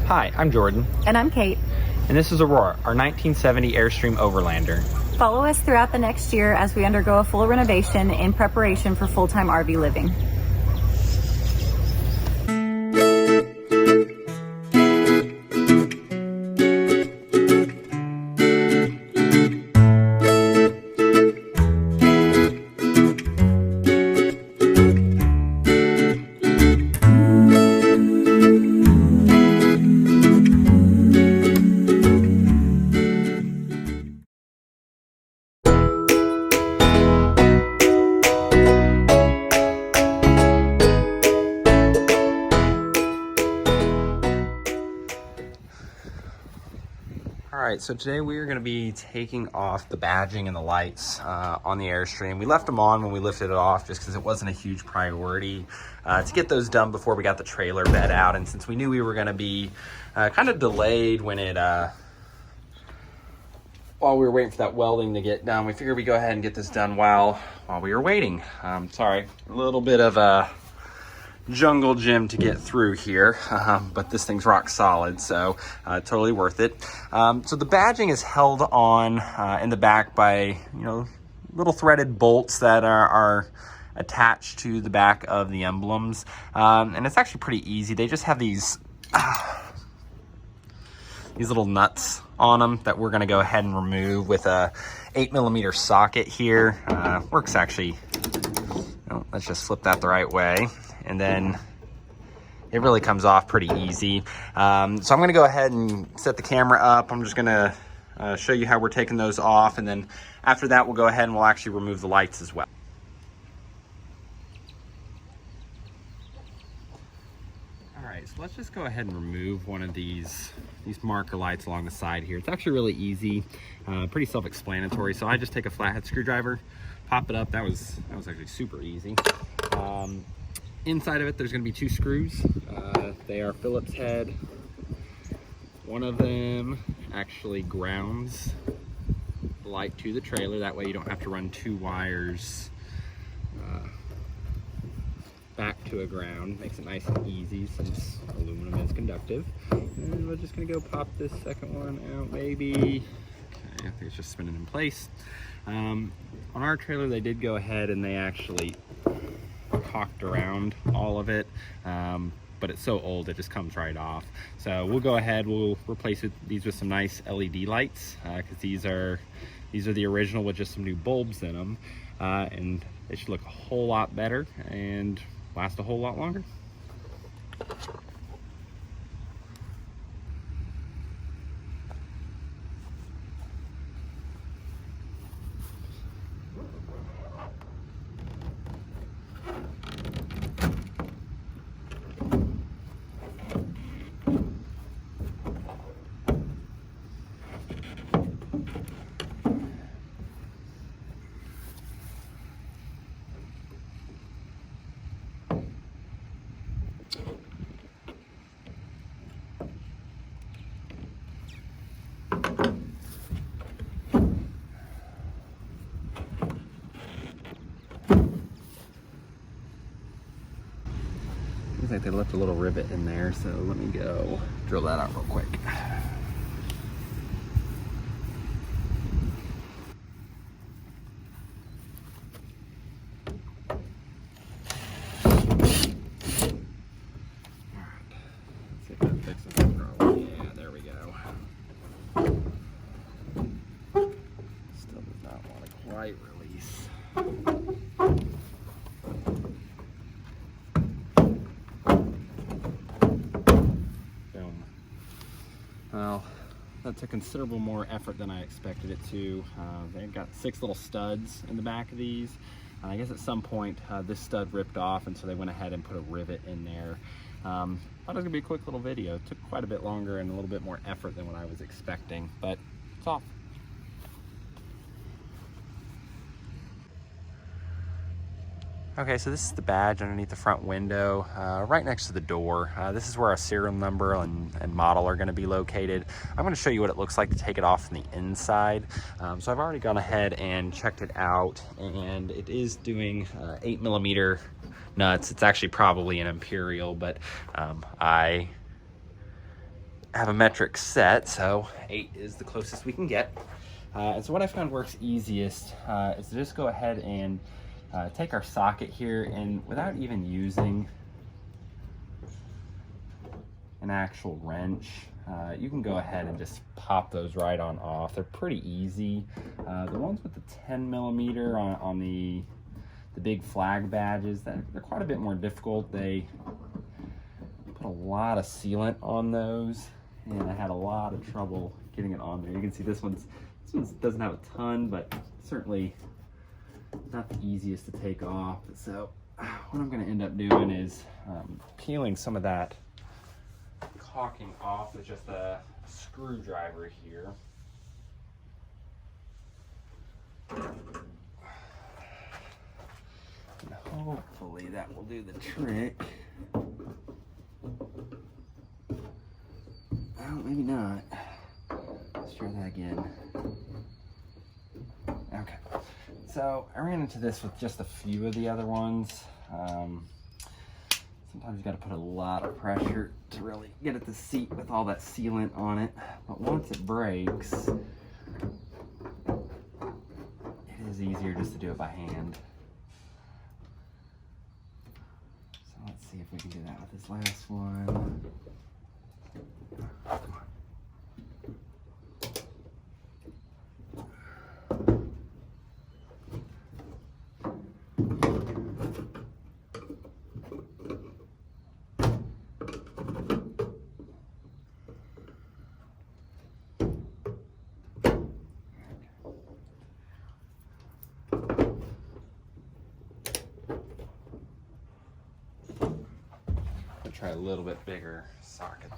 Hi, I'm Jordan. And I'm Kate. And this is Aurora, our 1970 Airstream Overlander. Follow us throughout the next year as we undergo a full renovation in preparation for full-time RV living. Alright, so today we are going to be taking off the badging and the lights on the Airstream. We left them on when we lifted it off just because it wasn't a huge priority to get those done before we got the trailer bed out. And since we knew we were going to be kind of delayed when it, while we were waiting for that welding to get done, we figured we'd go ahead and get this done while we were waiting. Sorry, a little bit of a jungle gym to get through here, but this thing's rock solid, so totally worth it. So the badging is held on in the back by little threaded bolts that are attached to the back of the emblems, and it's actually pretty easy. They just have these little nuts on them that we're going to go ahead and remove with a 8mm socket here. Works actually. Let's just slip that the right way. And then it really comes off pretty easy. So I'm gonna go ahead and set the camera up. I'm just gonna show you how we're taking those off. And then after that, we'll go ahead and we'll actually remove the lights as well. All right, so let's just go ahead and remove one of these marker lights along the side here. It's actually really easy, pretty self-explanatory. So I just take a flathead screwdriver, pop it up. That was actually super easy. Inside of it, there's going to be 2 screws. They are Phillips head. One of them actually grounds the light to the trailer. That way you don't have to run 2 wires back to a ground. Makes it nice and easy since aluminum is conductive. And we're just going to go pop this second one out, maybe. Okay, I think it's just spinning in place. On our trailer, they did go ahead and they actually cocked around all of it, but it's so old it just comes right off. So we'll go ahead, we'll replace these with some nice LED lights, because these are the original with just some new bulbs in them, and they should look a whole lot better and last a whole lot longer. Looks like they left a little rivet in there, so let me go drill that out real quick. Release. Boom. Well, that took considerable more effort than I expected it to. They've got 6 little studs in the back of these. I guess at some point this stud ripped off, and so they went ahead and put a rivet in there. Thought it was gonna be a quick little video. It took quite a bit longer and a little bit more effort than what I was expecting, but it's off. Okay, so this is the badge underneath the front window, right next to the door. This is where our serial number and model are going to be located. I'm going to show you what it looks like to take it off from the inside. So I've already gone ahead and checked it out, and it is doing 8mm nuts. It's actually probably an Imperial, but I have a metric set, so 8 is the closest we can get. And so what I found works easiest is to just go ahead and take our socket here, and without even using an actual wrench, you can go ahead and just pop those right on off. They're pretty easy. The ones with the 10 millimeter on the big flag badges, they're quite a bit more difficult. They put a lot of sealant on those, and I had a lot of trouble getting it on there. You can see this one doesn't have a ton, but certainly not the easiest to take off. So what I'm going to end up doing is peeling some of that caulking off with just a screwdriver here. And hopefully that will do the trick. Oh, maybe not. Let's try that again. Okay. So I ran into this with just a few of the other ones. Sometimes you got to put a lot of pressure to really get it to seat with all that sealant on it. But once it breaks, it is easier just to do it by hand. So let's see if we can do that with this last one. Come on. Try a little bit bigger socket.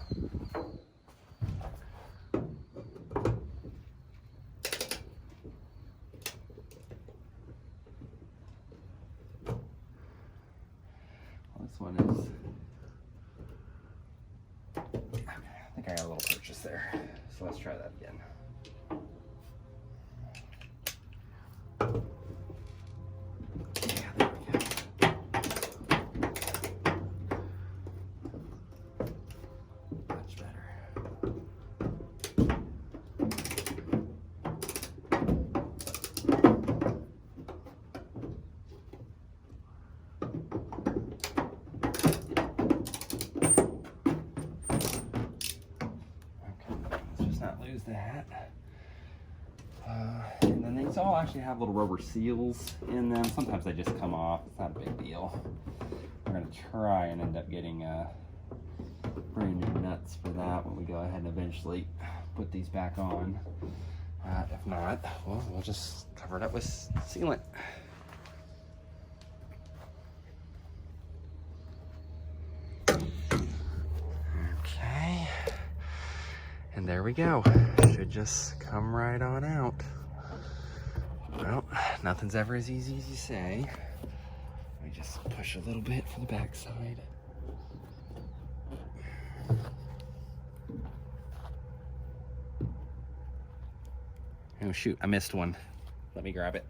Well, this one is, okay, I think I got a little purchase there. So let's try that again. Lose that. And then these all actually have little rubber seals in them. Sometimes they just come off. It's not a big deal. We're going to try and end up getting brand new nuts for that when we go ahead and eventually put these back on. If not, well, we'll just cover it up with sealant. Okay. And there we go. Should just come right on out. Well, nothing's ever as easy as you say. Let me just push a little bit for the back side. Oh shoot, I missed one. Let me grab it.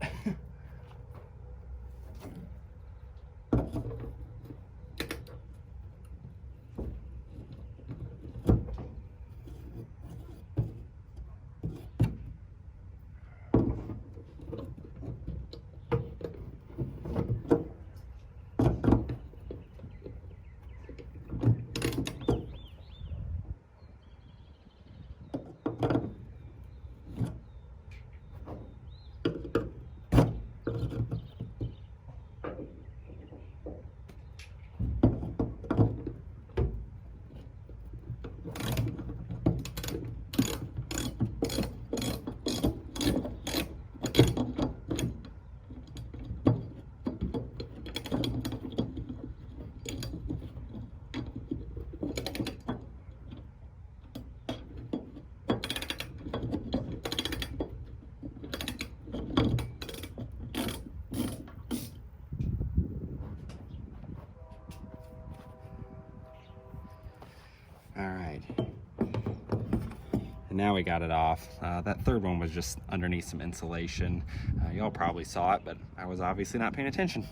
All right, and now we got it off. That third one was just underneath some insulation. Y'all probably saw it, but I was obviously not paying attention.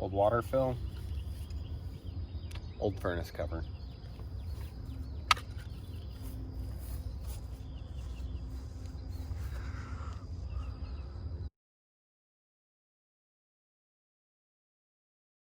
old water fill, old furnace cover.